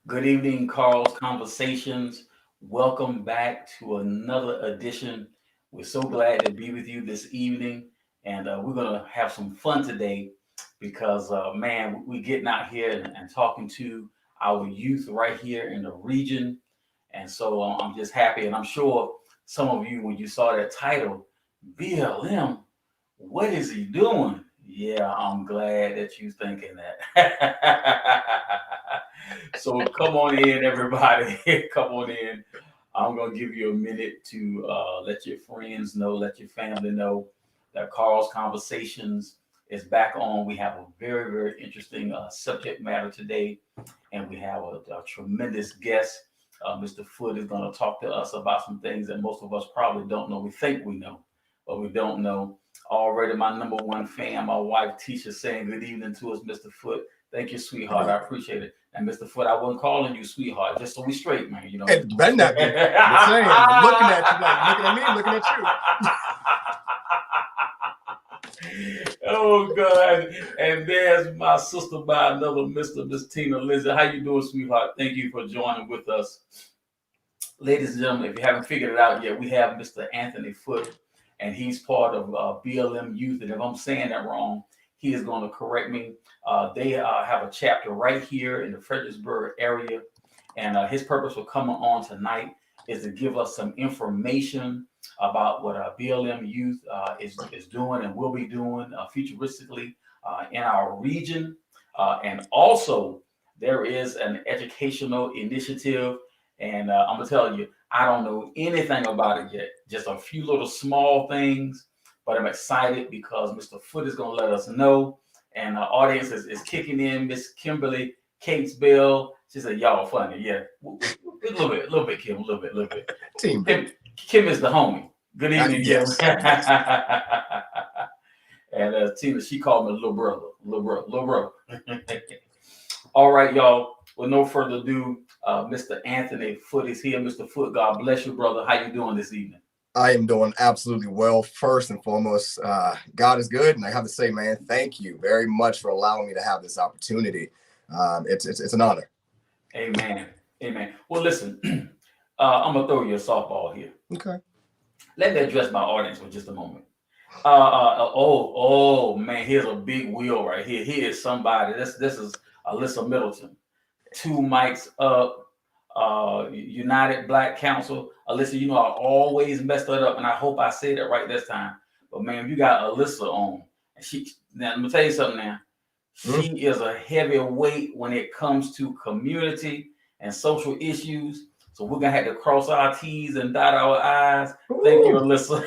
Good evening, Carl's Conversations. Welcome back to another edition. We're so glad to be with you this evening, and we're going to have some fun today because, man, we're getting out here and talking to our youth right here in the region. And so I'm just happy, and I'm sure some of you, when you saw that title, BLM, what is he doing? Yeah, I'm glad that you're thinking that. So come on in, everybody. Come on in. I'm gonna give you a minute to let your friends know, let your family know that Carl's Conversations is back on. We have a very, very interesting subject matter today, and we have a tremendous guest. Mr. Foote is going to talk to us about some things that most of us probably don't know. We think we know, but we don't know. Already, my number one fan, my wife Tisha, saying good evening to us, Mr. Foote. Thank you, sweetheart. I appreciate it. And Mr. Foote, I wasn't calling you sweetheart, just so we straight, man. You know. It better not be. Just saying. I'm looking at you, like looking at me, looking at you. Oh God! And there's my sister by another Mr. Miss Tina Lizzie. How you doing, sweetheart? Thank you for joining with us, ladies and gentlemen. If you haven't figured it out yet, we have Mr. Anthony Foote, and he's part of BLM Youth. And if I'm saying that wrong, he is going to correct me. They have a chapter right here in the Fredericksburg area, and his purpose for coming on tonight is to give us some information about what BLM Youth is doing and will be doing futuristically in our region. And also, there is an educational initiative. And I'm going to tell you, I don't know anything about it yet, just a few little small things. But I'm excited because Mr. Foote is going to let us know. And the audience is kicking in. Miss Kimberly Catesbell. She said, y'all funny. Yeah. A little bit, Kim. A little bit. Team. Kim is the homie. Good evening, yes. Kim. And Tina, she called me little brother. All right, y'all. With no further ado, Mr. Anthony Foote is here. Mr. Foote, God bless you, brother. How you doing this evening? I am doing absolutely well. First and foremost, God is good, and I have to say, man, thank you very much for allowing me to have this opportunity. It's an honor. Amen. Well, listen, I'm gonna throw you a softball here. Okay. Let me address my audience for just a moment. Man, here's a big wheel right here. Here is somebody. This is Alyssa Middleton. 2 mics up. United Black Council. Alyssa, you know I always messed that up, and I hope I said it right this time. But man, you got Alyssa on, and now let me tell you something. Now, she is a heavyweight when it comes to community and social issues. So we're gonna have to cross our T's and dot our I's. Thank you, Alyssa.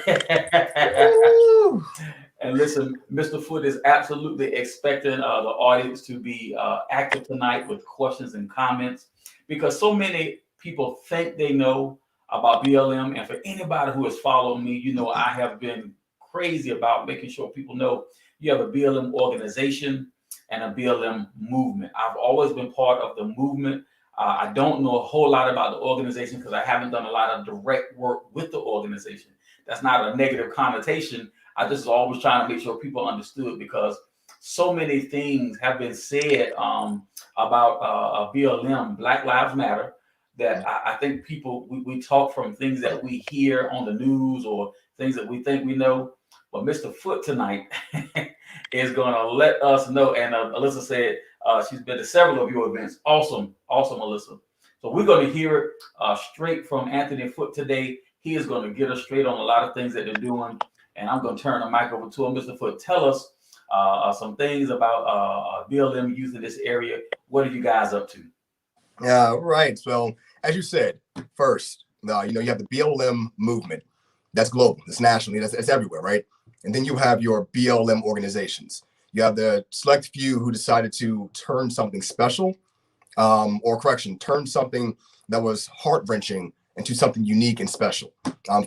And listen, Mr. Foote is absolutely expecting the audience to be active tonight with questions and comments, because so many people think they know about BLM. And for anybody who has followed me, you know I have been crazy about making sure people know you have a BLM organization and a BLM movement. I've always been part of the movement. I don't know a whole lot about the organization because I haven't done a lot of direct work with the organization. That's not a negative connotation. I just always trying to make sure people understood, because so many things have been said about BLM, Black Lives Matter, that I think people, we talk from things that we hear on the news or things that we think we know. But Mr. Foote tonight is going to let us know. And Alyssa said she's been to several of your events. Awesome, Alyssa. So we're going to hear it straight from Anthony Foote today. He is going to get us straight on a lot of things that they're doing. And I'm going to turn the mic over to him. Mr. Foote, tell us some things about BLM Youth in this area. What are you guys up to? Yeah, right. So as you said, first, you have the BLM movement. That's global. That's nationally. That's everywhere, right? And then you have your BLM organizations. You have the select few who decided to turn something special, turn something that was heart-wrenching into something unique and special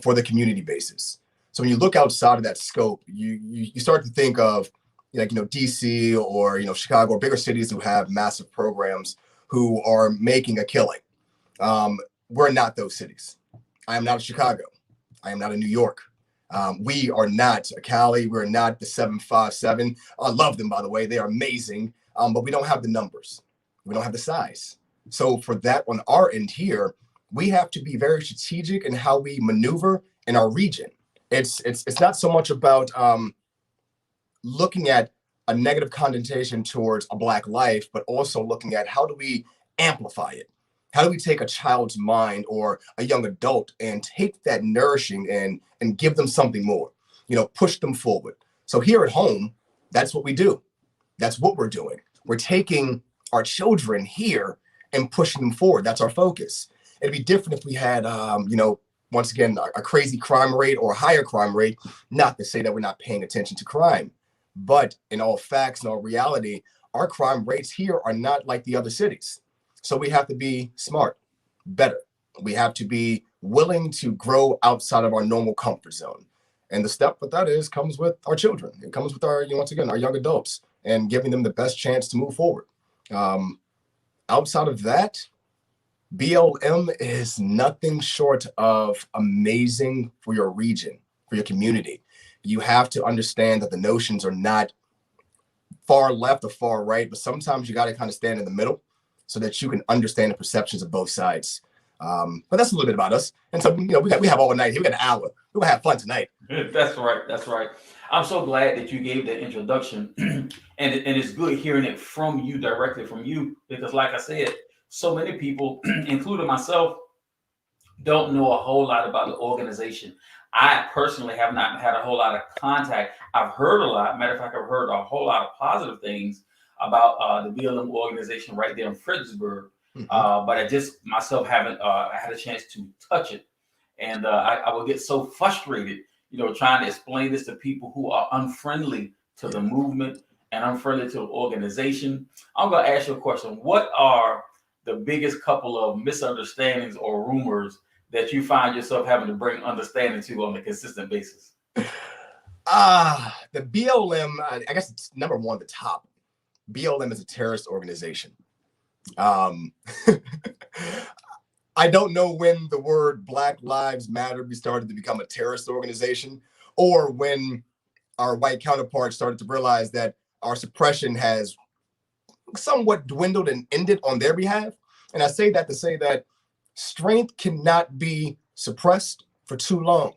for the community basis. So when you look outside of that scope, you start to think of DC or Chicago or bigger cities who have massive programs who are making a killing. We're not those cities. I am not Chicago. I am not in New York. We are not Cali. We're not the 757. I love them, by the way. They are amazing. But we don't have the numbers. We don't have the size. So for that on our end here, we have to be very strategic in how we maneuver in our region. It's not so much about looking at a negative connotation towards a Black life, but also looking at how do we amplify it? How do we take a child's mind or a young adult and take that nourishing and give them something more, push them forward. So here at home, that's what we do. That's what we're doing. We're taking our children here and pushing them forward. That's our focus. It'd be different if we had, once again, a crazy crime rate or a higher crime rate, not to say that we're not paying attention to crime. But in all facts and all reality, our crime rates here are not like the other cities. So we have to be smart, better. We have to be willing to grow outside of our normal comfort zone. And the step with that comes with our children. It comes with our, once again, our young adults and giving them the best chance to move forward. Outside of that, BLM is nothing short of amazing for your region, for your community. You have to understand that the notions are not far left or far right, but sometimes you got to kind of stand in the middle so that you can understand the perceptions of both sides. But that's a little bit about us. And so, we have all night here. We got an hour. We're going to have fun tonight. That's right. That's right. I'm so glad that you gave that introduction. and it's good hearing it from you, directly from you, because like I said, so many people, including myself, don't know a whole lot about the organization. I personally have not had a whole lot of contact. I've heard a lot. Matter of fact, I've heard a whole lot of positive things about the BLM organization right there in Fredericksburg. But I just myself haven't had a chance to touch it. And I will get so frustrated, trying to explain this to people who are unfriendly to the movement and unfriendly to the organization. I'm going to ask you a question. What are the biggest couple of misunderstandings or rumors that you find yourself having to bring understanding to on a consistent basis? The BLM, I guess it's number one at the top. BLM is a terrorist organization. I don't know when the word Black Lives Matter started to become a terrorist organization, or when our white counterparts started to realize that our suppression has somewhat dwindled and ended on their behalf. And I say that to say that strength cannot be suppressed for too long.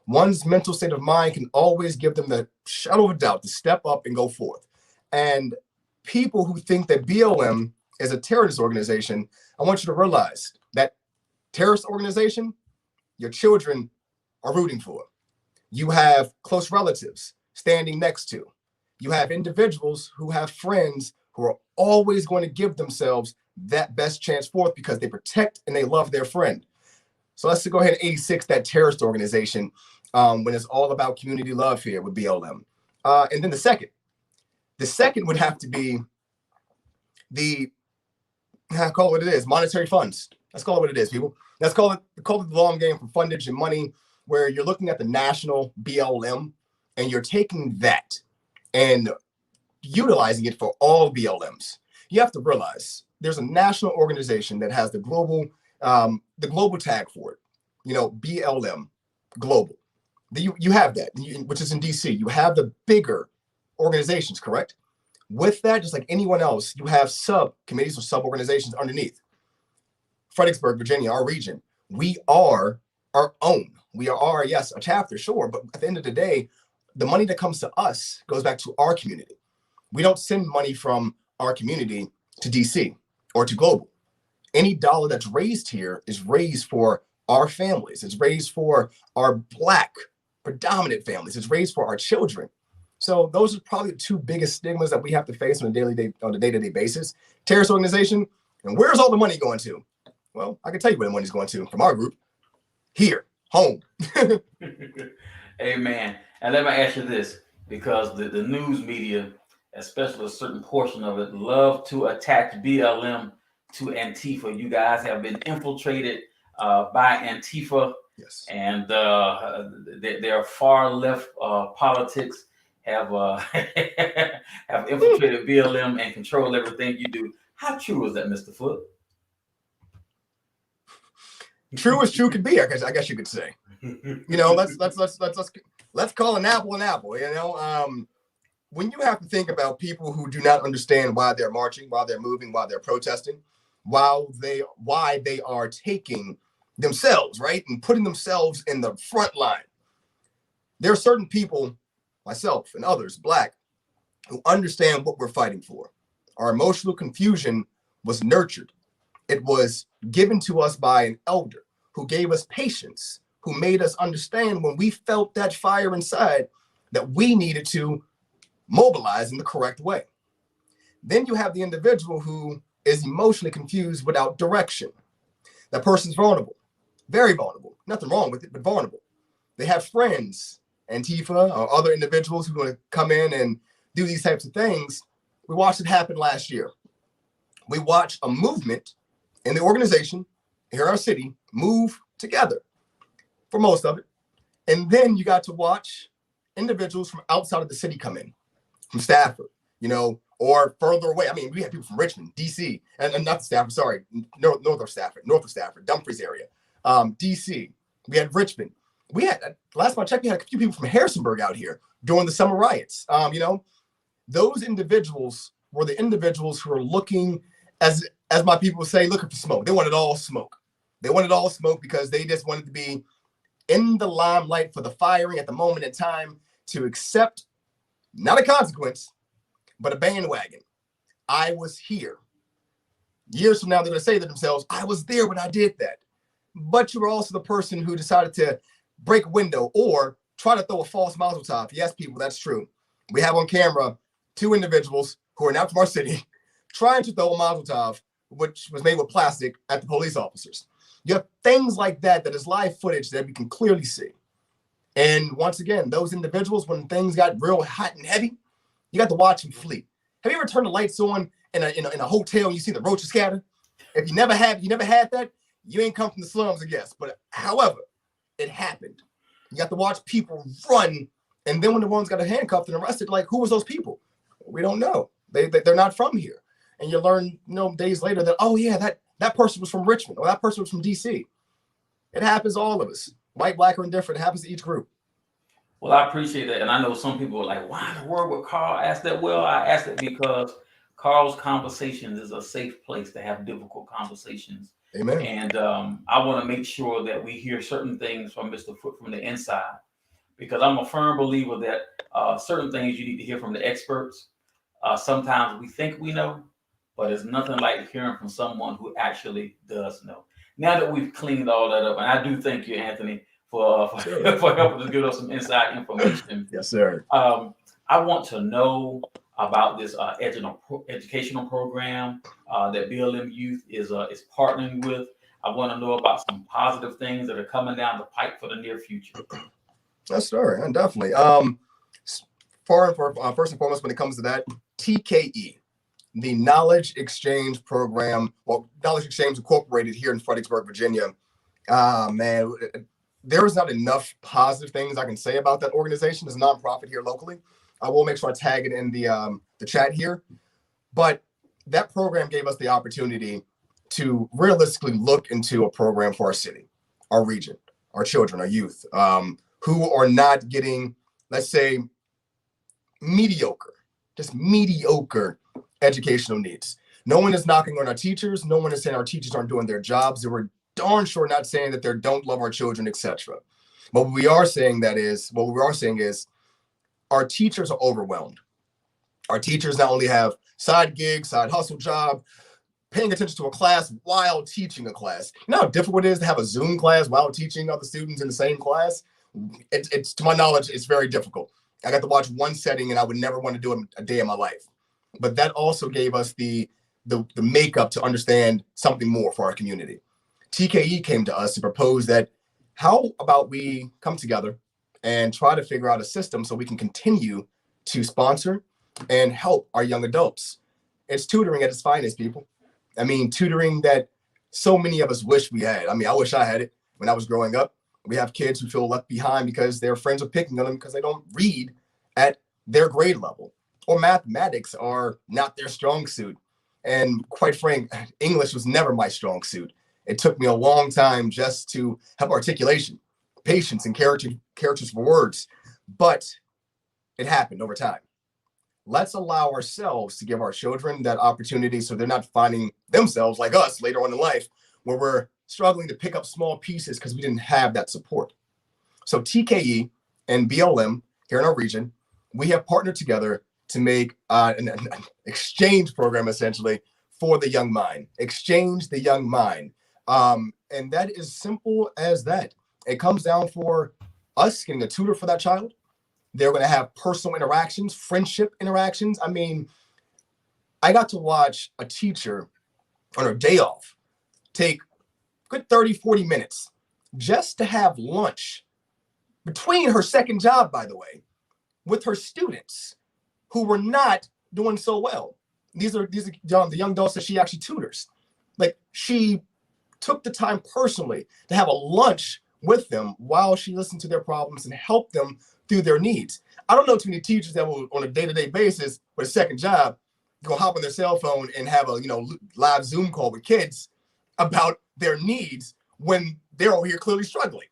One's mental state of mind can always give them the shadow of a doubt to step up and go forth. And people who think that BLM is a terrorist organization, I want you to realize that terrorist organization, your children are rooting for. You have close relatives standing next to. You have individuals who have friends who are always going to give themselves that best chance forth because they protect and they love their friend. So let's go ahead and 86 that terrorist organization when it's all about community love here with BLM. And then the second would have to be call it what it is, monetary funds. Let's call it what it is, people. Let's call it the long game for fundage and money, where you're looking at the national BLM and you're taking that and utilizing it for all BLMs. You have to realize there's a national organization that has the global tag for it. BLM global. You have that, which is in DC. You have the bigger organizations, correct? With that, just like anyone else, you have sub-committees or sub-organizations underneath. Fredericksburg, Virginia, our region, we are our own. We are, yes, a chapter, sure, but at the end of the day, the money that comes to us goes back to our community. We don't send money from our community to DC or to global. Any dollar that's raised here is raised for our families. It's raised for our Black predominant families. It's raised for our children. So those are probably the two biggest stigmas that we have to face on a day-to-day basis. Terrorist organization, and where's all the money going to? Well, I can tell you where the money's going to from our group. Here, home. Amen. And let me ask you this, because the news media, especially a certain portion of it, love to attach BLM to Antifa. You guys have been infiltrated by Antifa. Yes. And their far left politics have have infiltrated BLM and control everything you do. How true is that, Mr. Foote? True as true could be, I guess you could say. Let's call an apple an apple. When you have to think about people who do not understand why they're marching, why they're moving, why they're protesting, why they are taking themselves, right, and putting themselves in the front line. There are certain people, myself and others, Black, who understand what we're fighting for. Our emotional confusion was nurtured. It was given to us by an elder who gave us patience, who made us understand when we felt that fire inside that we needed to mobilize in the correct way. Then you have the individual who is emotionally confused without direction. That person's vulnerable, very vulnerable. Nothing wrong with it, but vulnerable. They have friends, Antifa or other individuals who want to come in and do these types of things. We watched it happen last year. We watched a movement in the organization here in our city move together for most of it. And then you got to watch individuals from outside of the city come in, from Stafford, or further away. I mean, we had people from Richmond, DC, and not Stafford, sorry, north of Stafford, Dumfries area, DC. We had Richmond. We had, last time I checked, we had a few people from Harrisonburg out here during the summer riots. Those individuals were the individuals who were looking, as my people would say, looking for smoke. They wanted all smoke. They wanted all smoke because they just wanted to be in the limelight for the firing at the moment in time to accept not a consequence, but a bandwagon. I was here. Years from now, they're going to say to themselves, I was there when I did that. But you were also the person who decided to break a window or try to throw a false mazel tov. Yes, people, that's true. We have on camera 2 individuals who are not from our city trying to throw a mazel tov, which was made with plastic, at the police officers. You have things like that is live footage that we can clearly see. And once again, those individuals, when things got real hot and heavy, you got to watch them flee. Have you ever turned the lights on in a hotel and you see the roaches scatter? If you never had that, you ain't come from the slums, I guess. But however, it happened. You got to watch people run, and then when the ones got handcuffed and arrested, like, who was those people? We don't know. They're not from here. And you learn, days later that, oh yeah, that person was from Richmond, or that person was from DC. It happens to all of us, white, Black, or indifferent. It happens to each group. Well, I appreciate that. And I know some people are like, why in the world would Carl ask that? Well, I asked it because Carlsconversations is a safe place to have difficult conversations. Amen. And I want to make sure that we hear certain things from Mr. Foot from the inside, because I'm a firm believer that certain things you need to hear from the experts. Sometimes we think we know, but it's nothing like hearing from someone who actually does know. Now that we've cleaned all that up, and I do thank you, Anthony, for helping us give us some inside information. Yes, sir. I want to know about this educational program that BLM Youth is partnering with. I want to know about some positive things that are coming down the pipe for the near future. Yes, sir, and definitely. First and foremost, when it comes to that, TKE, the Knowledge Exchange Program, well, Knowledge Exchange Incorporated here in Fredericksburg, Virginia. Man, there is not enough positive things I can say about that organization. It's a nonprofit here locally. I will make sure I tag it in the chat here. But that program gave us the opportunity to realistically look into a program for our city, our region, our children, our youth, who are not getting, let's say, mediocre educational needs. No one is knocking on our teachers. No one is saying our teachers aren't doing their jobs. They were darn sure not saying that they don't love our children, etc. But what we are saying is our teachers are overwhelmed. Our teachers not only have side gigs, side hustle job, paying attention to a class while teaching a class. You know how difficult it is to have a Zoom class while teaching other students in the same class? It's to my knowledge, it's very difficult. I got to watch one setting and I would never want to do it a day in my life. But that also gave us the makeup to understand something more for our community. TKE came to us to propose that how about we come together and try to figure out a system so we can continue to sponsor and help our young adults. It's tutoring at its finest, people. I mean, tutoring that so many of us wish we had. I mean, I wish I had it when I was growing up. We have kids who feel left behind because their friends are picking on them because they don't read at their grade level, or mathematics are not their strong suit. And quite frank, English was never my strong suit. It took me a long time just to have articulation, patience, and characters for words, but it happened over time. let's allow ourselves to give our children that opportunity so they're not finding themselves like us later on in life, where we're struggling to pick up small pieces because we didn't have that support. So TKE and BLM here in our region, we have partnered together to make an exchange program essentially for the young mind. Exchange the young mind. And that is simple as that. It comes down for us getting a tutor for that child. They're going to have personal interactions, friendship interactions. I mean, I got to watch a teacher on her day off take good 30, 40 minutes just to have lunch between her second job, by the way, with her students who were not doing so well. These are the young adults that she actually tutors. Like, she took the time personally to have a lunch with them while she listened to their problems and helped them through their needs. I don't know too many teachers that will, on a day-to-day basis with a second job, go hop on their cell phone and have a live Zoom call with kids about their needs when they're over here clearly struggling.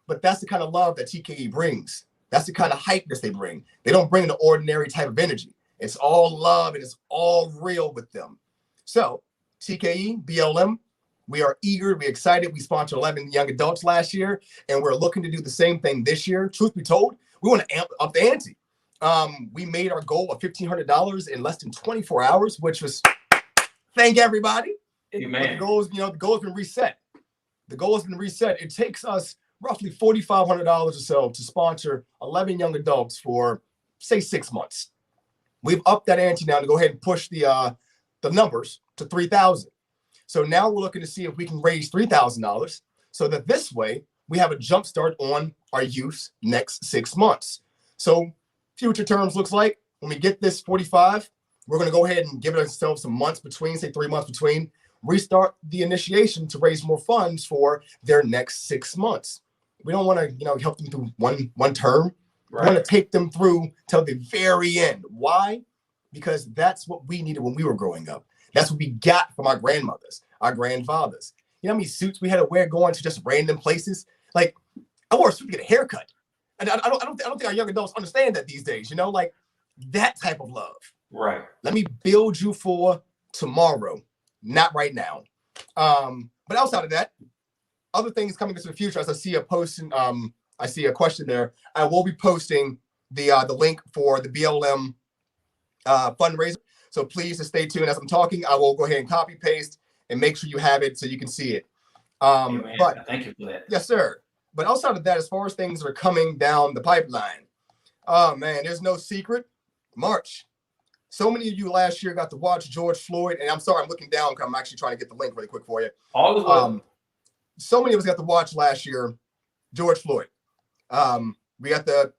But that's the kind of love that TKE brings. That's the kind of hypeness they bring. They don't bring the ordinary type of energy. It's all love and it's all real with them. So TKE, BLM, we are eager, we're excited. We sponsored 11 young adults last year, and we're looking to do the same thing this year. Truth be told, we want to amp up the ante. We made our goal of $1,500 in less than 24 hours, which was, thank everybody. Amen. The goal has been reset. The goal has been reset. It takes us roughly $4,500 or so to sponsor 11 young adults for, say, 6 months. We've upped that ante now to go ahead and push the numbers to 3,000. So now we're looking to see if we can raise $3,000 so that this way we have a jump start on our youth's next 6 months. So future terms looks like when we get this 45, we're going to go ahead and give ourselves some months between, say 3 months between, restart the initiation to raise more funds for their next 6 months. We don't want to, help them through one term. Right. We want to take them through till the very end. Why? Because that's what we needed when we were growing up. That's what we got from our grandmothers, our grandfathers. You know how many suits we had to wear going to just random places? Like, I wore a suit to get a haircut. And I don't think our young adults understand that these days, like that type of love. Right. Let me build you for tomorrow, not right now. But outside of that, other things coming into the future, as I see a post, I see a question there. I will be posting the link for the BLM fundraiser. So please just stay tuned as I'm talking. I will go ahead and copy paste and make sure you have it so you can see it. But thank you for that. Yes, sir. But outside of that, as far as things that are coming down the pipeline, oh man, there's no secret. March. So many of you last year got to watch George Floyd, and I'm sorry, I'm looking down because I'm actually trying to get the link really quick for you. So many of us got to watch last year George Floyd. We got to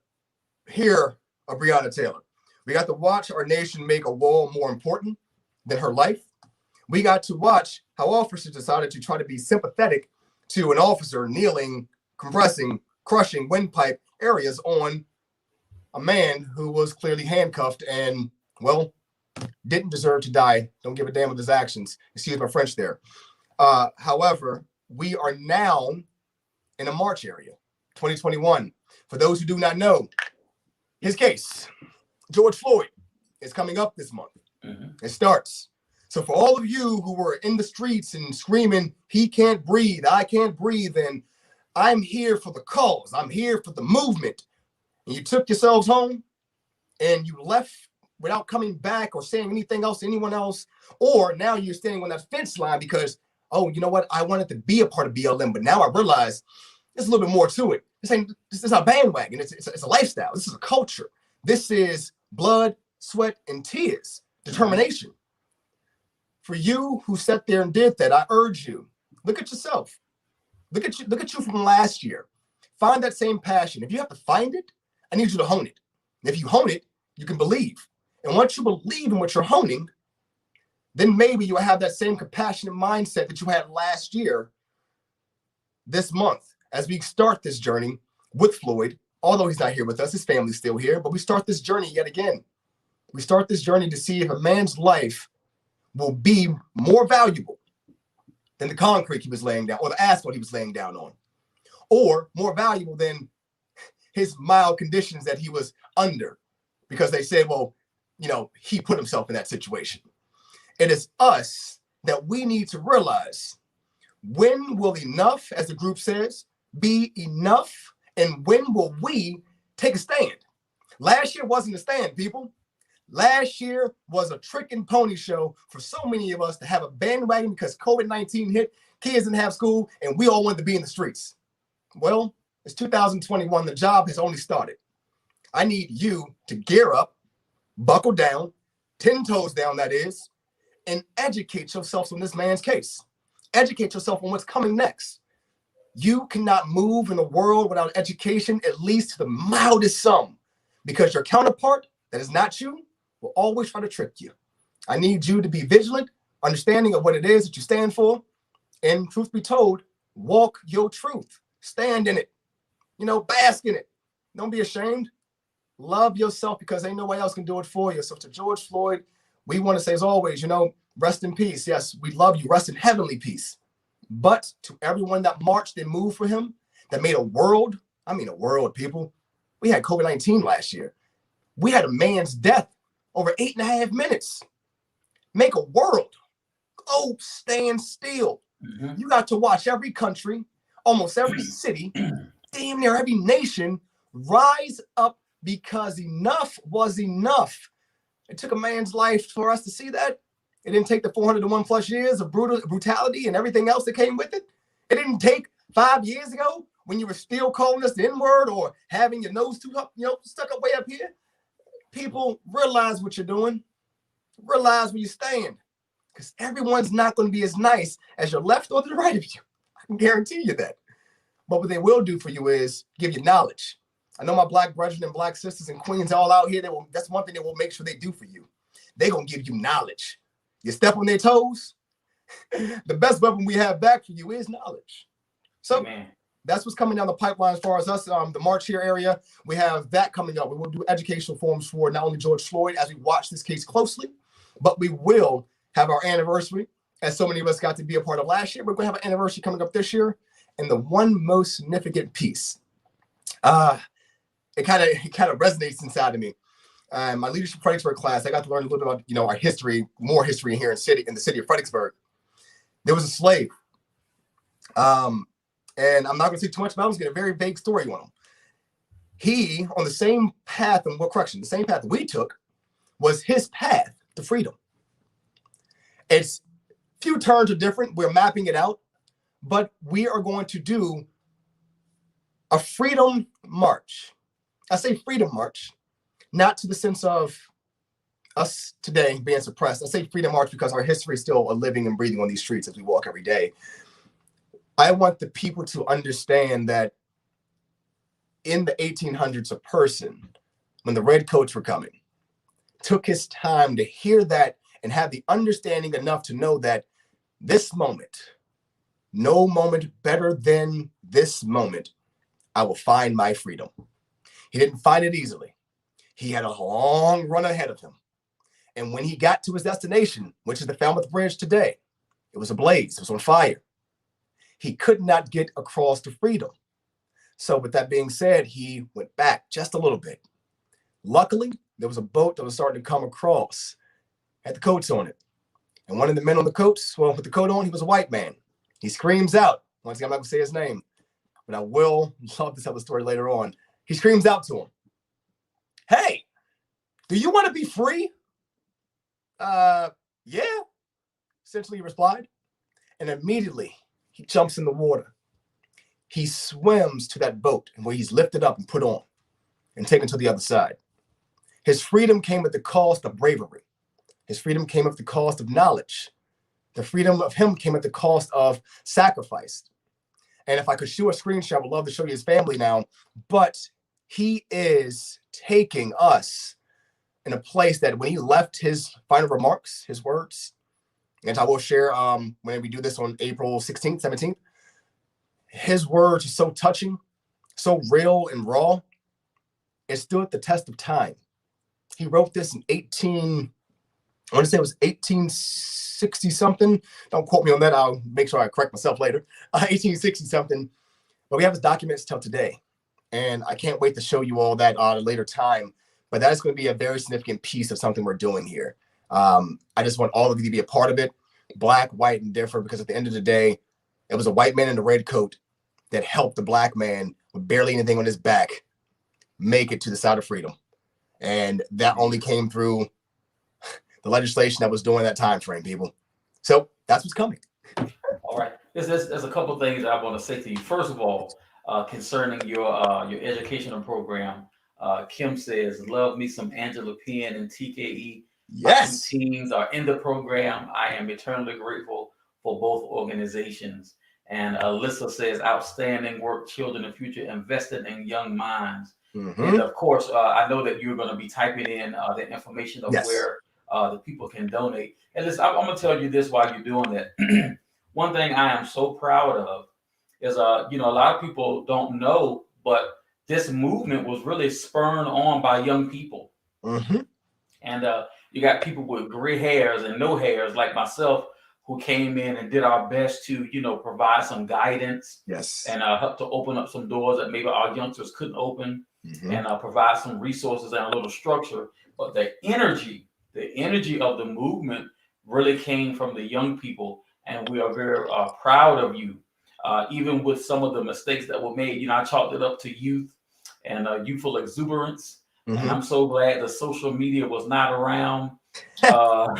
hear of Breonna Taylor. We got to watch our nation make a wall more important than her life. We got to watch how officers decided to try to be sympathetic to an officer kneeling, compressing, crushing windpipe areas on a man who was clearly handcuffed and, well, didn't deserve to die. Don't give a damn with his actions. Excuse my French there. However, we are now in a March area, 2021. For those who do not know, his case, George Floyd, is coming up this month. Mm-hmm. It starts. So for all of you who were in the streets and screaming, he can't breathe, I can't breathe, and I'm here for the cause, I'm here for the movement, and you took yourselves home and you left without coming back or saying anything else to anyone else, or now you're standing on that fence line because, oh, you know what, I wanted to be a part of BLM, but now I realize there's a little bit more to it. This is a bandwagon, it's a lifestyle, this is a culture. This is blood, sweat, and tears, determination. For you who sat there and did that, I urge you, look at yourself. Look at you from last year. Find that same passion. If you have to find it, I need you to hone it. And if you hone it, you can believe. And once you believe in what you're honing, then maybe you'll have that same compassionate mindset that you had last year, this month, as we start this journey with Floyd. Although he's not here with us, his family's still here, but we start this journey yet again. We start this journey to see if a man's life will be more valuable than the concrete he was laying down or the asphalt he was laying down on, or more valuable than his mild conditions that he was under, because they said, well, he put himself in that situation. It is us that we need to realize, when will enough, as the group says, be enough? And when will we take a stand? Last year wasn't a stand, people. Last year was a trick and pony show for so many of us to have a bandwagon because COVID-19 hit, kids didn't have school, and we all wanted to be in the streets. Well, it's 2021. The job has only started. I need you to gear up, buckle down, 10 toes down, that is, and educate yourself on this man's case. Educate yourself on what's coming next. You cannot move in a world without education, at least to the mildest sum, because your counterpart, that is not you, will always try to trick you. I need you to be vigilant, understanding of what it is that you stand for, and truth be told, walk your truth. Stand in it. Bask in it. Don't be ashamed. Love yourself, because ain't nobody else can do it for you. So to George Floyd, we want to say, as always, rest in peace. Yes, we love you. Rest in heavenly peace. But to everyone that marched and moved for him, that made a world, people. We had COVID-19 last year. We had a man's death over 8.5 minutes. Make a world. Oh, stand still. Mm-hmm. You got to watch every country, almost every city, damn near every nation rise up, because enough was enough. It took a man's life for us to see that. It didn't take the 401 plus years of brutality and everything else that came with it. It didn't take 5 years ago when you were still calling us the N-word or having your nose stuck up way up here. People, realize what you're doing. Realize where you stand. Because everyone's not going to be as nice as your left or to the right of you. I can guarantee you that. But what they will do for you is give you knowledge. I know my Black brethren and Black sisters and queens all out here, that's one thing they will make sure they do for you. They're going to give you knowledge. You step on their toes, the best weapon we have back for you is knowledge. So that's what's coming down the pipeline as far as us, the March here area. We have that coming up. We will do educational forums for not only George Floyd as we watch this case closely, but we will have our anniversary, as so many of us got to be a part of last year. We're going to have an anniversary coming up this year. And the one most significant piece, it kind of resonates inside of me. My leadership Fredericksburg class, I got to learn a little bit about, our history, more history here in the city of Fredericksburg. There was a slave. And I'm not going to say too much about him. I'm going to get a very vague story on him. He, on the same path, the same path we took, was his path to freedom. It's few turns are different. We're mapping it out, but we are going to do a freedom march. I say freedom march, not to the sense of us today being suppressed. I say freedom march because our history is still living and breathing on these streets as we walk every day. I want the people to understand that in the 1800s, a person, when the redcoats were coming, took his time to hear that and have the understanding enough to know that this moment, no moment better than this moment, I will find my freedom. He didn't find it easily. He had a long run ahead of him. And when he got to his destination, which is the Falmouth Bridge today, it was ablaze, it was on fire. He could not get across to freedom. So with that being said, he went back just a little bit. Luckily, there was a boat that was starting to come across, had the coats on it. And one of the men on the coats, well, with the coat on, he was a white man. He screams out, once again, I'm not gonna say his name, but I will love to tell the story later on. He screams out to him, "Hey, do you want to be free?" Yeah, essentially he replied. And immediately he jumps in the water. He swims to that boat and where he's lifted up and put on and taken to the other side. His freedom came at the cost of bravery. His freedom came at the cost of knowledge. The freedom of him came at the cost of sacrifice. And if I could show a screenshot, I would love to show you his family now, but he is taking us in a place that when he left his final remarks, his words, and I will share when we do this on April 16th, 17th, his words are so touching, so real and raw. It stood the test of time. He wrote this in 1860 something. Don't quote me on that. I'll make sure I correct myself later. 1860 something. But we have his documents till today. And I can't wait to show you all that at a later time. but that is going to be a very significant piece of something we're doing here. I just want all of you to be a part of it, black, white, and different, because at the end of the day, it was a white man in a red coat that helped the black man with barely anything on his back make it to the side of freedom. And that only came through the legislation that was during that time frame, people. So that's what's coming. All right. There's a couple of things I want to say to you. First of all, concerning your educational program, Kim says, "Love me some Angela Penn and TKE. Yes. Two teams are in the program. I am eternally grateful for both organizations." And Alyssa says, "Outstanding work, children and future, invested in young minds." Mm-hmm. And of course, I know that you're going to be typing in the information of Yes. where the people can donate. And listen, I'm going to tell you this while you're doing that. One thing I am so proud of is, a lot of people don't know, but this movement was really spurred on by young people. Mm-hmm. And you got people with gray hairs and no hairs like myself who came in and did our best to, provide some guidance. Yes. And help to open up some doors that maybe our youngsters couldn't open. Mm-hmm. And provide some resources and a little structure. But the energy of the movement really came from the young people. And we are very proud of you, even with some of the mistakes that were made. I chalked it up to youth and youthful exuberance. Mm-hmm. And I'm so glad the social media was not around well,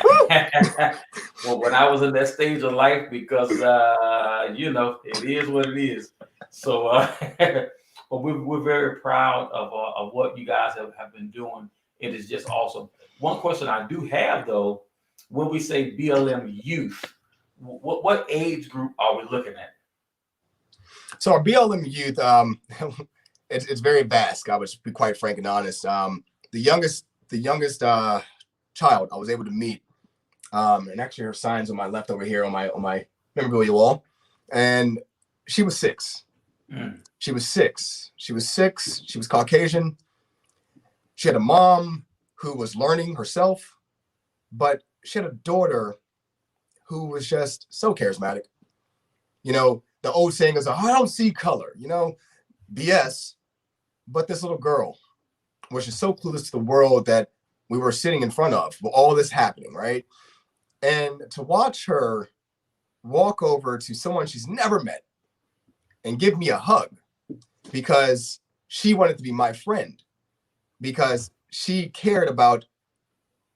when I was in that stage of life, because, it is what it is. So, but we're very proud of what you guys have been doing. It is just awesome. One question I do have, though, when we say BLM Youth, what age group are we looking at? So our BLM Youth, it's very vast. I would be quite frank and honest. The youngest child I was able to meet, and actually her sign's on my left over here on my memorabilia wall, and she was 6. She was 6. She was 6. She was Caucasian. She had a mom who was learning herself, but she had a daughter who was just so charismatic. The old saying is, "I don't see color," BS. But this little girl was just so clueless to the world that we were sitting in front of with all this happening, right? And to watch her walk over to someone she's never met and give me a hug because she wanted to be my friend, because she cared about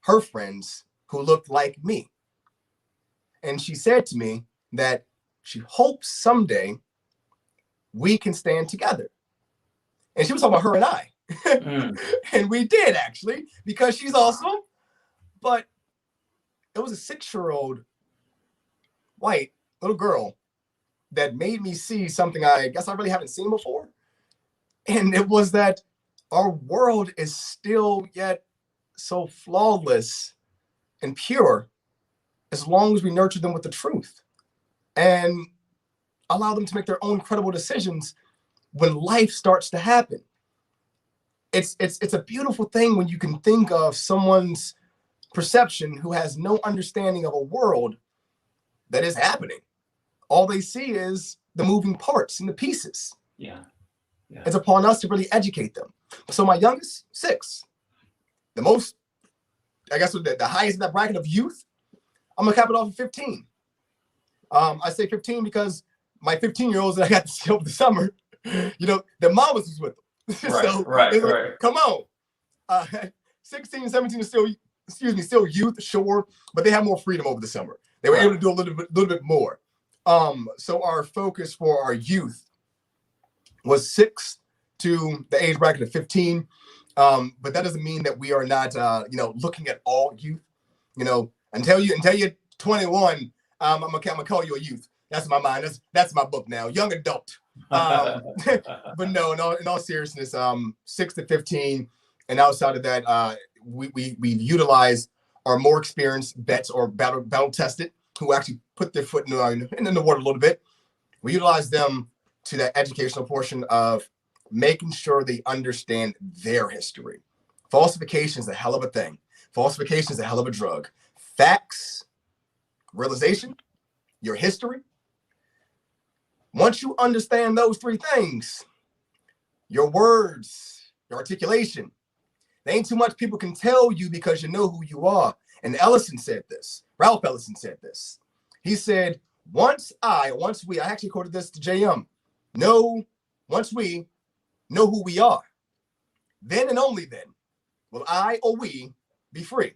her friends who looked like me. And she said to me that she hopes someday we can stand together. And she was talking about her and I. And we did, actually, because she's awesome. But it was a 6-year-old white little girl that made me see something I guess I really haven't seen before. And it was that our world is still yet so flawless and pure as long as we nurture them with the truth and allow them to make their own credible decisions when life starts to happen. It's a beautiful thing when you can think of someone's perception who has no understanding of a world that is happening. All they see is the moving parts and the pieces. Yeah. It's upon us to really educate them. So my youngest, 6. The most, I guess, the highest in that bracket of youth, I'm gonna cap it off at 15. I say 15 because my 15-year-olds that I got to see over the summer, their mamas was with them. Right. Come on. 16, 17 is still youth, sure, but they have more freedom over the summer. They were able to do a little bit more. So our focus for our youth was 6 to the age bracket of 15. But that doesn't mean that we are not, looking at all youth. Until you're 21, I'm gonna call you a youth. That's my mind. That's my book now. Young adult. But no, in all seriousness, 6 to 15, and outside of that, we utilize our more experienced vets or battle tested who actually put their foot in the water a little bit. We utilize them to that educational portion of making sure they understand their history. Falsification is a hell of a thing. Falsification is a hell of a drug. Facts, realization, your history. Once you understand those 3 things, your words, your articulation, There ain't too much people can tell you because you know who you are. And Ellison said this. Ralph Ellison said this. He said, once I actually quoted this to JM, once we know who we are, then and only then will I or we be free.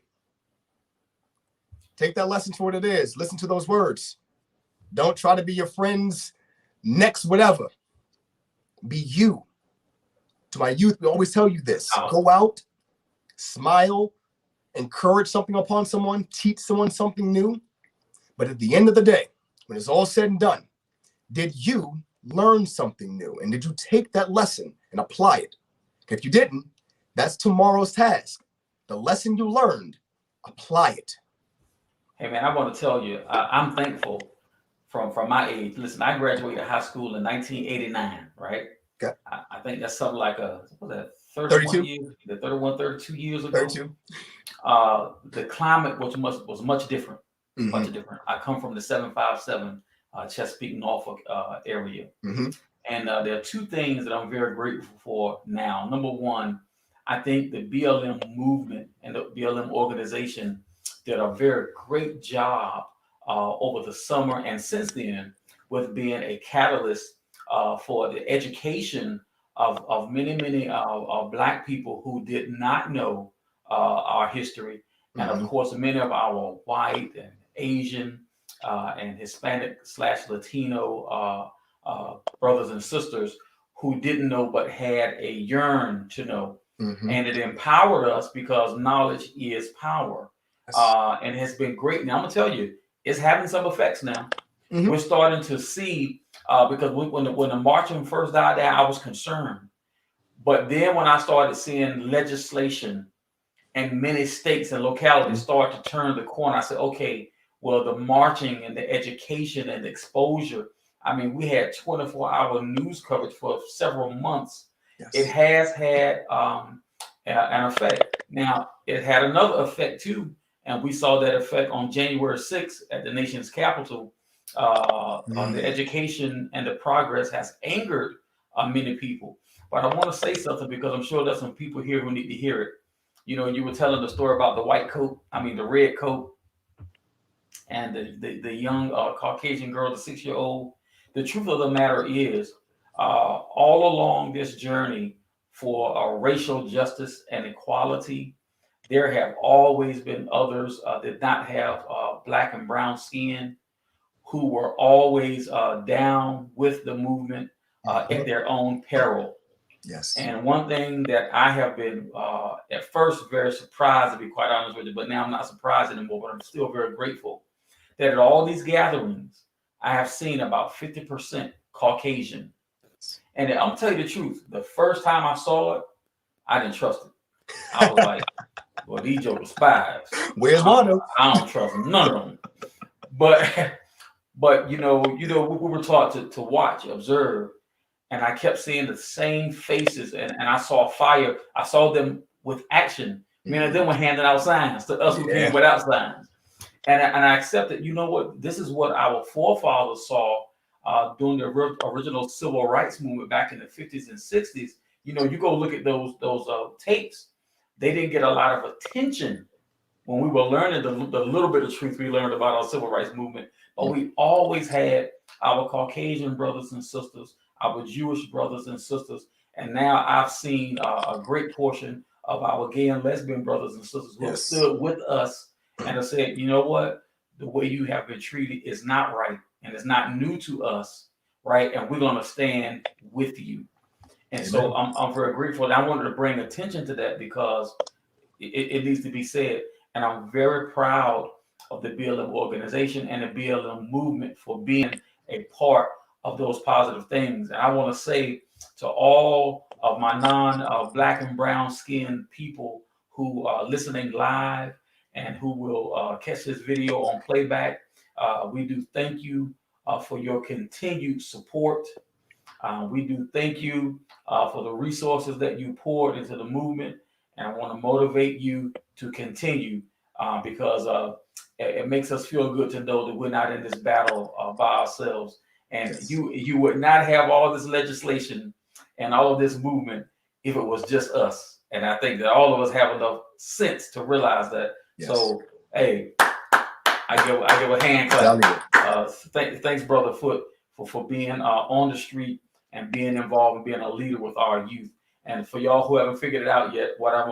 Take that lesson for what it is. Listen to those words. Don't try to be your friend's next whatever. Be you. To my youth, we always tell you this. Go out, smile, encourage something upon someone, teach someone something new. But at the end of the day, when it's all said and done, did you learn something new? And did you take that lesson and apply it? If you didn't, that's tomorrow's task. The lesson you learned, apply it. Hey man, I want to tell you, I'm thankful from my age. Listen, I graduated high school in 1989, right? Okay. I think that's something like what was that, 32 years, 32 years ago. 32. The climate was much different, Mm-hmm. much different. I come from the 757 Chesapeake, Norfolk area. Mm-hmm. And there are two things that I'm very grateful for now. Number one, I think the BLM movement and the BLM organization did a very great job over the summer and since then with being a catalyst for the education of many Black people who did not know our history. And of course, many of our white and Asian and Hispanic / Latino brothers and sisters who didn't know but had a yearn to know. Mm-hmm. And it empowered us because knowledge is power. And has been great. Now, I'm going to tell you, it's having some effects now. Mm-hmm. We're starting to see, because when the marching first died down, I was concerned. But then when I started seeing legislation and many states and localities start to turn the corner, I said, okay, well, the marching and the education and the exposure, I mean, we had 24-hour news coverage for several months. Yes. It has had an effect. Now, it had another effect too, and we saw that effect on January 6th at the nation's capital. The education and the progress has angered many people. But I want to say something because I'm sure there's some people here who need to hear it. You know, you were telling the story about the red coat, and the young Caucasian girl, the 6-year-old. The truth of the matter is, all along this journey for racial justice and equality, there have always been others that did not have Black and brown skin who were always down with the movement at their own peril. Yes. And one thing that I have been at first very surprised, to be quite honest with you, but now I'm not surprised anymore, but I'm still very grateful that at all these gatherings, I have seen about 50% Caucasian. And I'm telling you the truth, the first time I saw it, I didn't trust it. I was like, well, these jokers spies. Where's Wando? I don't trust none of them. But you know, we were taught to watch, observe, and I kept seeing the same faces, and I saw fire. I saw them with action. Many of them were handing out signs to us who came without signs. And I accepted, you know what, this is what our forefathers saw during the original civil rights movement back in the 50s and 60s. You know, you go look at those tapes, they didn't get a lot of attention when we were learning the little bit of truth we learned about our civil rights movement. But we always had our Caucasian brothers and sisters, our Jewish brothers and sisters. And now I've seen a great portion of our gay and lesbian brothers and sisters who have stood with us and have said, you know what, the way you have been treated is not right. And it's not new to us, right? And we're going to stand with you. And so I'm very grateful. And I wanted to bring attention to that because it needs to be said. And I'm very proud of the BLM organization and the BLM movement for being a part of those positive things. And I want to say to all of my non-Black and brown skinned people who are listening live and who will catch this video on playback, we do thank you for your continued support. We do thank you for the resources that you poured into the movement. And I want to motivate you to continue because it makes us feel good to know that we're not in this battle by ourselves. And you would not have all this legislation and all of this movement if it was just us. And I think that all of us have enough sense to realize that. Yes. So, hey, I give a hand clap. Thanks, Brother Foot, for being on the street and being involved and being a leader with our youth. And for y'all who haven't figured it out yet, what I'm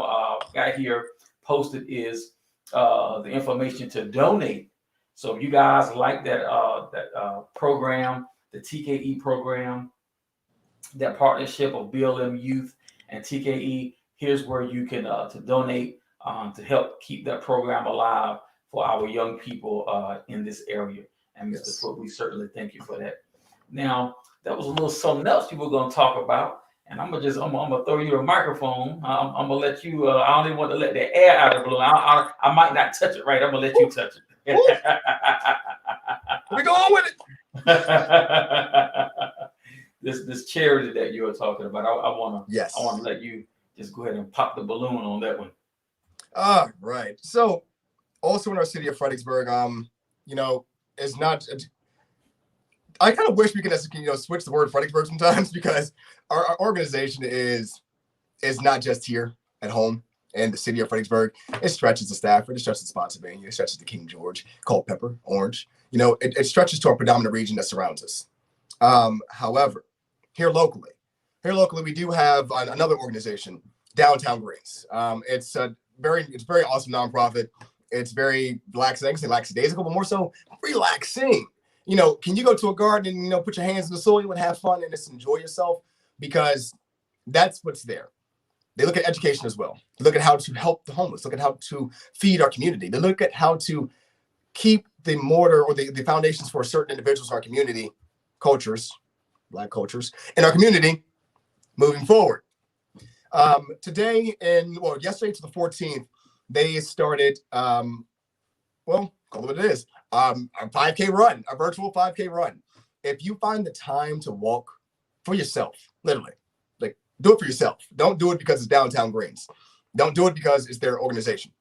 got here posted is the information to donate. So if you guys like that program, the TKE program, that partnership of BLM Youth and TKE, here's where you can to donate to help keep that program alive for our young people in this area. And Mr. Foot, we certainly thank you for that. Now, that was a little something else you were going to talk about, and I'm gonna throw you a microphone. I'm gonna let you. I don't even want to let the air out of the balloon. I might not touch it right. I'm gonna let you touch it. We go on with it. This charity that you were talking about, I want to let you just go ahead and pop the balloon on that one. Right. So, also in our city of Fredericksburg, it's not. I kind of wish we could, switch the word Fredericksburg sometimes, because our organization is not just here at home in the city of Fredericksburg. It stretches to Stafford, it stretches to Spotsylvania, it stretches to King George, Culpeper, Orange. It stretches to our predominant region that surrounds us. However, here locally, we do have another organization, Downtown Greens. It's a very awesome nonprofit. It's very lackadaisical, but more so relaxing. Can you go to a garden and, put your hands in the soil and have fun and just enjoy yourself? Because that's what's there. They look at education as well. They look at how to help the homeless, look at how to feed our community. They look at how to keep the mortar or the foundations for certain individuals in our community, Black cultures in our community moving forward. Yesterday to the 14th, they started, call it what it is, a 5K run, a virtual 5K run. If you find the time to walk for yourself, literally, like, do it for yourself. Don't do it because it's Downtown Greens. Don't do it because it's their organization.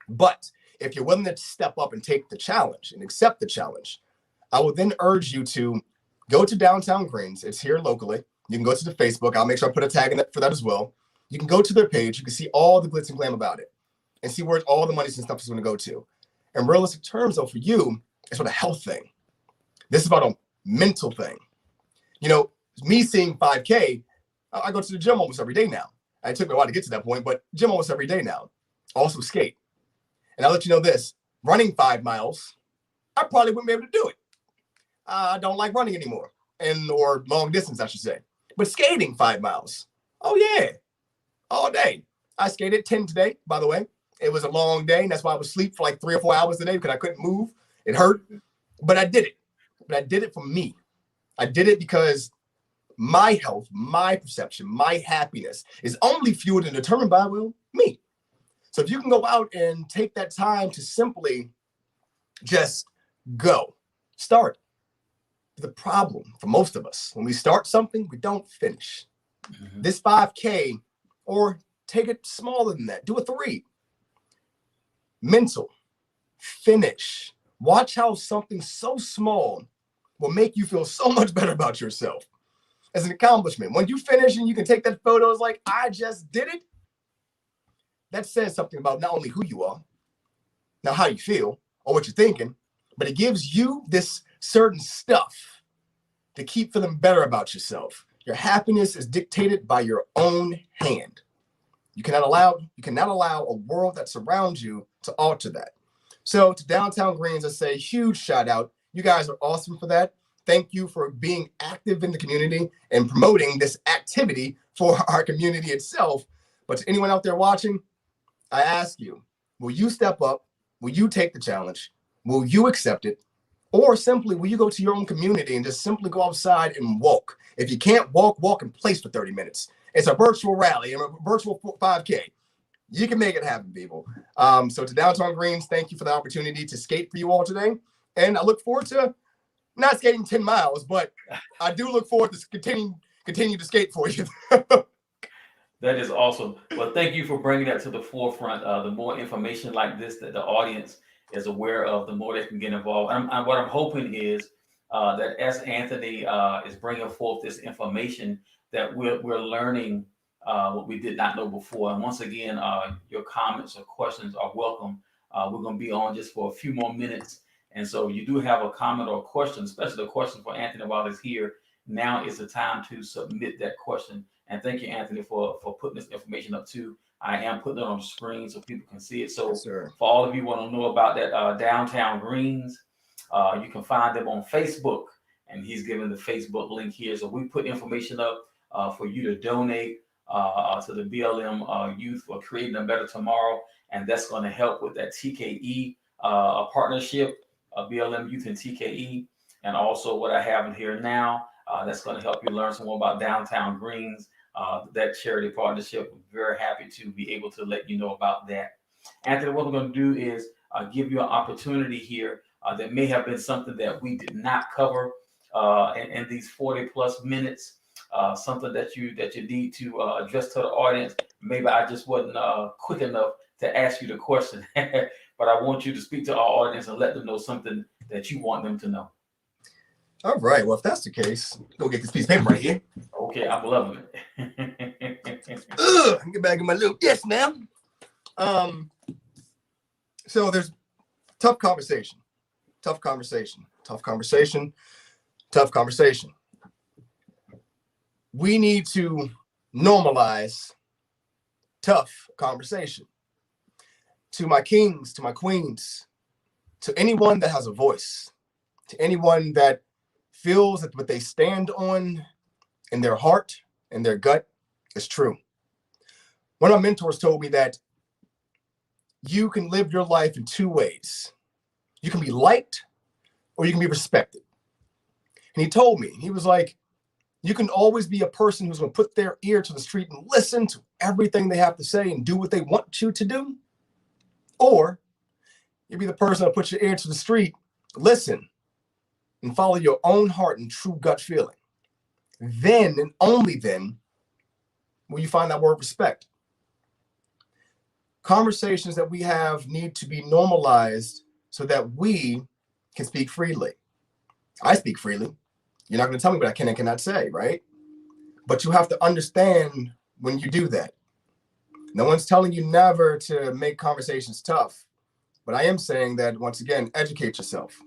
But if you're willing to step up and take the challenge and accept the challenge, I will then urge you to go to Downtown Greens. It's here locally. You can go to the Facebook. I'll make sure I put a tag in it for that as well. You can go to their page. You can see all the glitz and glam about it and see where all the money and stuff is going to go to. In realistic terms, though, for you, it's about a health thing. This is about a mental thing. Me seeing 5K, I go to the gym almost every day now. It took me a while to get to that point, but gym almost every day now. Also skate. And I'll let you know this, running 5 miles, I probably wouldn't be able to do it. I don't like running anymore, or long distance, I should say. But skating 5 miles, oh yeah, all day. I skated 10 today, by the way. It was a long day, and that's why I was asleep for like 3 or 4 hours today because I couldn't move. It hurt, but I did it. But I did it for me. I did it because my health, my perception, my happiness is only fueled and determined by, me. So if you can go out and take that time to simply just go, start. The problem for most of us, when we start something, we don't finish. Mm-hmm. This 5K, or take it smaller than that, do a 3. Mental, finish. Watch how something so small will make you feel so much better about yourself as an accomplishment. When you finish and you can take that photo, it's like, I just did it. That says something about not only who you are, now how you feel or what you're thinking, but it gives you this certain stuff to keep feeling better about yourself. Your happiness is dictated by your own hand. You cannot allow a world that surrounds you to alter that. So to Downtown Greens, I say huge shout out. You guys are awesome for that. Thank you for being active in the community and promoting this activity for our community itself. But to anyone out there watching, I ask you, will you step up? Will you take the challenge? Will you accept it? Or simply, will you go to your own community and just simply go outside and walk? If you can't walk in place for 30 minutes. It's a virtual rally, a virtual 5K. You can make it happen, people. So to Downtown Greens, thank you for the opportunity to skate for you all today. And I look forward to not skating 10 miles, but I do look forward to continue to skate for you. That is awesome. Well, thank you for bringing that to the forefront. The more information like this that the audience is aware of, the more they can get involved. What I'm hoping is that as Anthony is bringing forth this information, that we're learning what we did not know before. And once again, your comments or questions are welcome. We're going to be on just for a few more minutes. And so you do have a comment or a question, especially a question for Anthony while he's here. Now is the time to submit that question. And thank you, Anthony, for putting this information up too. I am putting it on the screen so people can see it. So Yes, sir. for all of you who want to know about that Downtown Greens, you can find them on Facebook. And he's given the Facebook link here. So we put information up for you to donate to the BLM Youth for Creating a Better Tomorrow. And that's going to help with that TKE partnership, BLM Youth and TKE. And also what I have in here now, that's going to help you learn some more about Downtown Greens, that charity partnership. I'm very happy to be able to let you know about that. Anthony, what we're going to do is give you an opportunity here. There may have been something that we did not cover in these 40 plus minutes. Something that you need to address to the audience. Maybe I just wasn't quick enough to ask you the question, but I want you to speak to our audience and let them know something that you want them to know. All right. Well, if that's the case, go get this piece of paper right here. Okay, I'm loving it. Get back in my loop. Yes, ma'am. So there's tough conversation. We need to normalize tough conversation. To my kings, to my queens, to anyone that has a voice, to anyone that feels that what they stand on in their heart and their gut is true. One of my mentors told me that you can live your life in two ways. You can be liked or you can be respected. And he told me, he was like, you can always be a person who's going to put their ear to the street and listen to everything they have to say and do what they want you to do. Or you'll be the person that puts your ear to the street, listen, and follow your own heart and true gut feeling. Then and only then will you find that word respect. Conversations that we have need to be normalized so that we can speak freely. I speak freely. You're not going to tell me what I can and cannot say, right? But you have to understand when you do that. No one's telling you never to make conversations tough, but I am saying that, once again, educate yourself.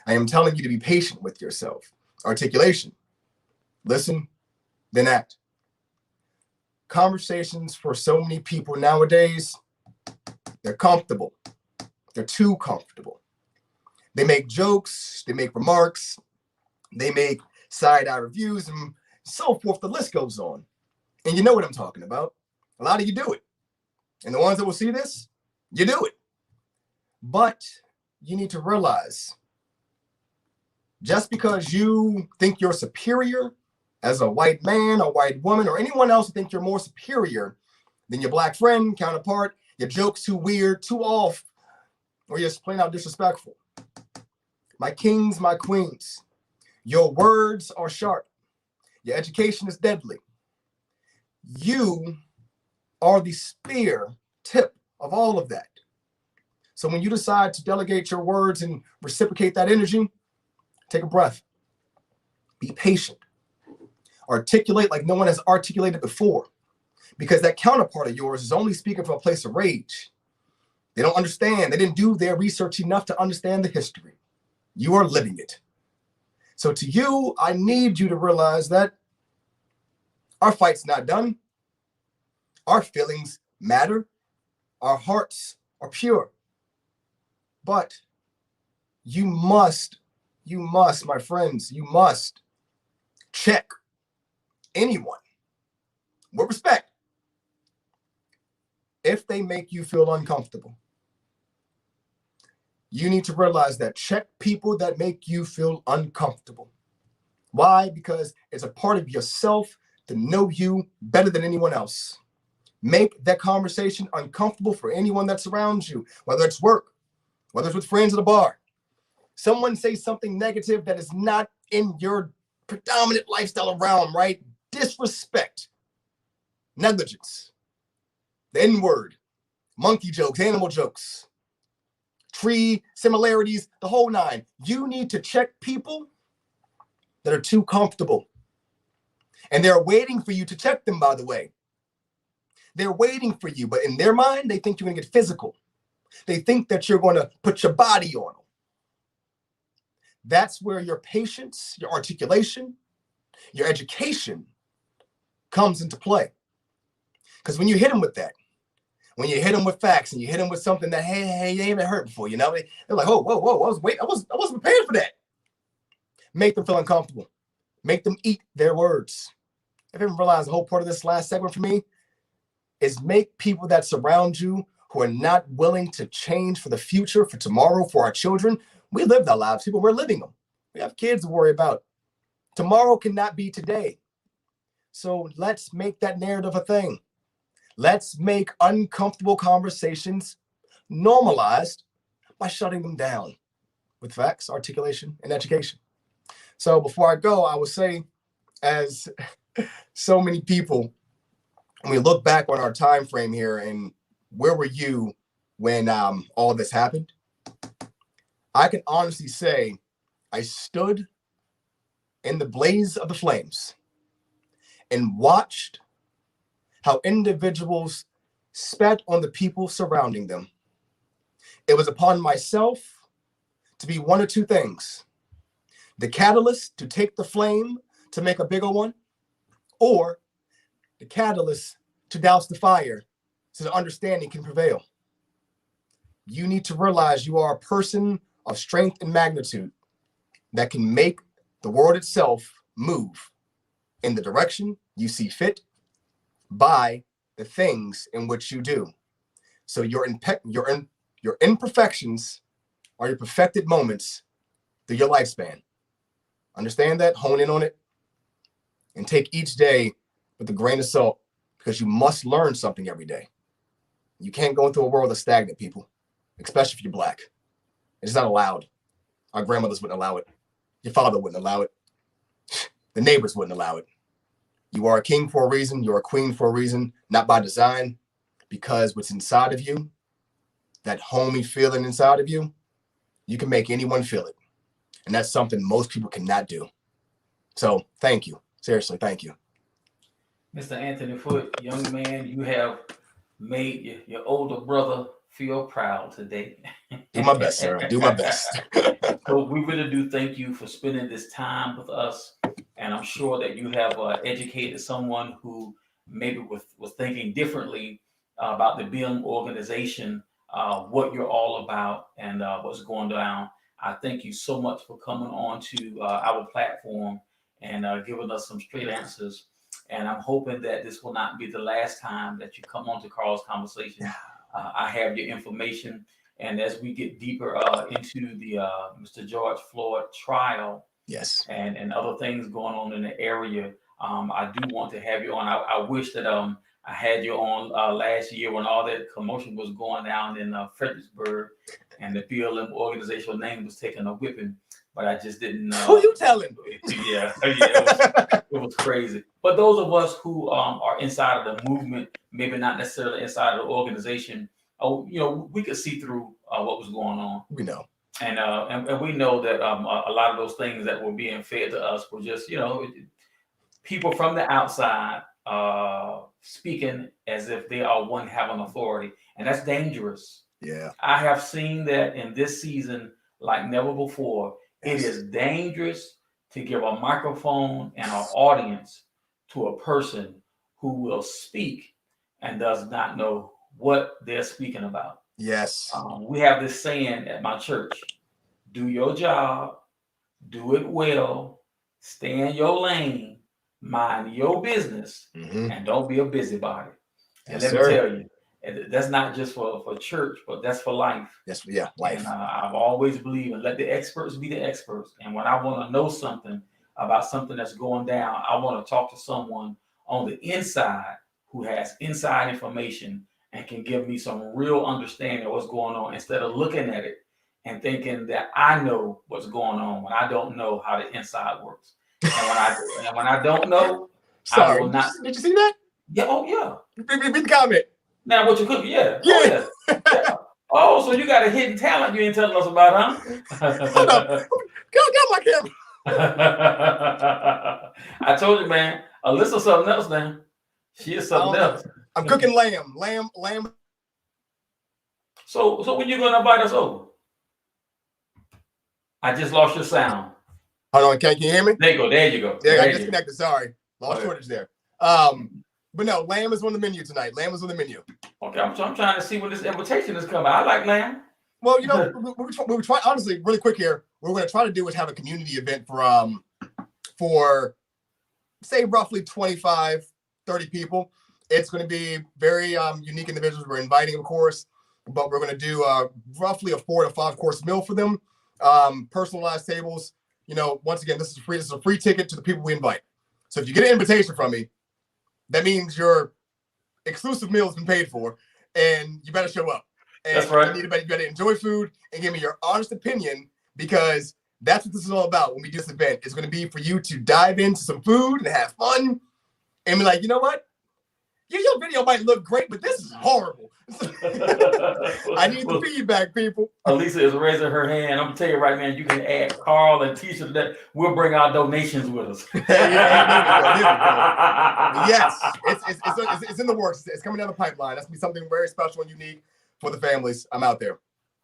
I am telling you to be patient with yourself. Articulation. Listen, then act. Conversations for so many people nowadays, they're comfortable. They're too comfortable. They make jokes, they make remarks, they make side-eye reviews, and so forth. The list goes on. And you know what I'm talking about. A lot of you do it. And the ones that will see this, you do it. But you need to realize, just because you think you're superior as a white man or white woman or anyone else who think you're more superior than your black friend, counterpart, your joke's too weird, too off, or you're just plain out disrespectful. My kings, my queens, your words are sharp. Your education is deadly. You are the spear tip of all of that. So when you decide to delegate your words and reciprocate that energy, take a breath. Be patient. Articulate like no one has articulated before, because that counterpart of yours is only speaking from a place of rage. They don't understand. They didn't do their research enough to understand the history. You are living it. So to you, I need you to realize that our fight's not done. Our feelings matter. Our hearts are pure. But you must, my friends, you must check anyone with respect if they make you feel uncomfortable. You need to realize that. Check people that make you feel uncomfortable. Why? Because it's a part of yourself to know you better than anyone else. Make that conversation uncomfortable for anyone that surrounds you, whether it's work, whether it's with friends at a bar. Someone say something negative that is not in your predominant lifestyle realm, right? Disrespect, negligence, the N-word, monkey jokes, animal jokes, tree similarities, the whole nine. You need to check people that are too comfortable. And they're waiting for you to check them, by the way. They're waiting for you, but in their mind, they think you're going to get physical. They think that you're going to put your body on them. That's where your patience, your articulation, your education comes into play. Because when you hit them with that, when you hit them with facts and you hit them with something that, hey, you ain't heard before, you know, they're like, oh, whoa, I wasn't prepared for that. Make them feel uncomfortable. Make them eat their words. If you haven't realized, the whole part of this last segment for me is make people that surround you who are not willing to change for the future, for tomorrow, for our children. We lived our lives, people, we're living them. We have kids to worry about. Tomorrow cannot be today. So let's make that narrative a thing. Let's make uncomfortable conversations normalized by shutting them down with facts, articulation, and education. So before I go, I would say, as so many people, when we look back on our time frame here and where were you when all this happened, I can honestly say I stood in the blaze of the flames and watched how individuals spat on the people surrounding them. It was upon myself to be one or two things: the catalyst to take the flame to make a bigger one, or the catalyst to douse the fire so the understanding can prevail. You need to realize you are a person of strength and magnitude that can make the world itself move in the direction you see fit by the things in which you do. So your imperfections are your perfected moments through your lifespan. Understand that, hone in on it, and take each day with a grain of salt, because you must learn something every day. You can't go into a world of stagnant people, especially if you're Black. It's not allowed. Our grandmothers wouldn't allow it. Your father wouldn't allow it. The neighbors wouldn't allow it. You are a king for a reason. You're a queen for a reason, not by design, because what's inside of you, that homey feeling inside of you, you can make anyone feel it. And that's something most people cannot do. So thank you. Seriously, thank you. Mr. Anthony Foote, young man, you have made your older brother feel proud today. Do my best, sir. Do my best. So we really do thank you for spending this time with us. And I'm sure that you have educated someone who maybe was thinking differently about the BLM organization, what you're all about, and what's going down. I thank you so much for coming on to our platform and giving us some straight answers. And I'm hoping that this will not be the last time that you come on to Carl's Conversation. I have your information. And as we get deeper into the Mr. George Floyd trial, yes, and other things going on in the area, I do want to have you on. I wish that I had you on last year when all that commotion was going down in Fredericksburg and the BLM organizational name was taking a whipping, but I just didn't. Who you telling? Yeah, it was crazy. But those of us who are inside of the movement, maybe not necessarily inside of the organization, we could see through what was going on. We know. And we know that a lot of those things that were being fed to us were just, people from the outside speaking as if they are one having authority. And that's dangerous. Yeah. I have seen that in this season like never before. Yes. It is dangerous to give a microphone and an audience to a person who will speak and does not know what they're speaking about. Yes. We have this saying at my church: do your job, do it well, stay in your lane, mind your business, and don't be a busybody. And let me tell you, that's not just for church, but that's for life. That's life. And I've always believed in let the experts be the experts. And when I want to know something about something that's going down, I want to talk to someone on the inside who has inside information and can give me some real understanding of what's going on, instead of looking at it and thinking that I know what's going on when I don't know how the inside works. And when I don't know, sorry, I will not. Did you see that? Yeah. Oh yeah. Read the comment. Now what you cook? Yeah. Yeah. Oh, yeah. Oh, so you got a hidden talent you ain't telling us about, huh? Hold up. Got my camera. I told you, man. Alyssa's something else now. She is something else. I'm cooking lamb. So when you gonna invite us over? I just lost your sound. Hold on, can you hear me? There you go. There you go. Yeah, I disconnected. Sorry, lost Okay. shortage there. But no, lamb is on the menu tonight. Lamb is on the menu. Okay, I'm trying to see when this invitation is coming. I like lamb. Well, you know, we try honestly, really quick here. What we're going to try to do is have a community event for say roughly 25, 30 people. It's going to be very unique individuals. We're inviting, of course, but we're going to do roughly a 4 to 5 course meal for them. Personalized tables. You know, once again, this is free. This is a free ticket to the people we invite. So if you get an invitation from me, that means your exclusive meal has been paid for, and you better show up. And that's right. You better enjoy food and give me your honest opinion, because that's what this is all about. When we do this event, it's going to be for you to dive into some food and have fun and be like, you know what? Your video might look great, but this is horrible. I need the feedback, people. Elisa is raising her hand. I'm gonna tell you right now, you can add Carl and Tisha. That we'll bring our donations with us. Yes, it's in the works. It's coming down the pipeline. That's gonna be something very special and unique for the families. I'm out there.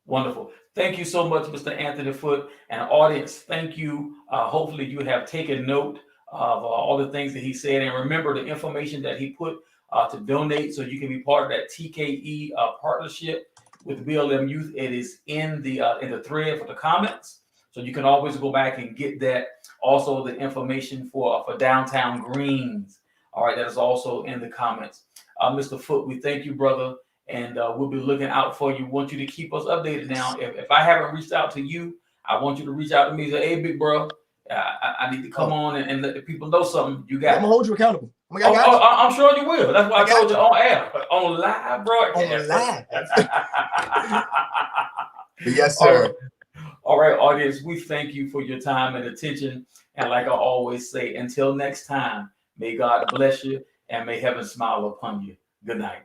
Wonderful. Thank you so much, Mr. Anthony Foote, and audience. Thank you. Hopefully, you have taken note of all the things that he said, and remember the information that he put to donate, so you can be part of that TKE partnership with BLM Youth. It is in the thread for the comments, so you can always go back and get that. Also, the information for Downtown Greens. All right, that is also in the comments. Mr. Foote, we thank you, brother, and we'll be looking out for you. Want you to keep us updated. Now, if I haven't reached out to you, I want you to reach out to me and say, hey, big bro, I need to come on and let the people know something. You got. I'm gonna hold you accountable. I'm sure you will. That's why I told you on air, on live broadcast. On live. Yes, sir. All right, audience, we thank you for your time and attention. And like I always say, until next time, may God bless you and may heaven smile upon you. Good night.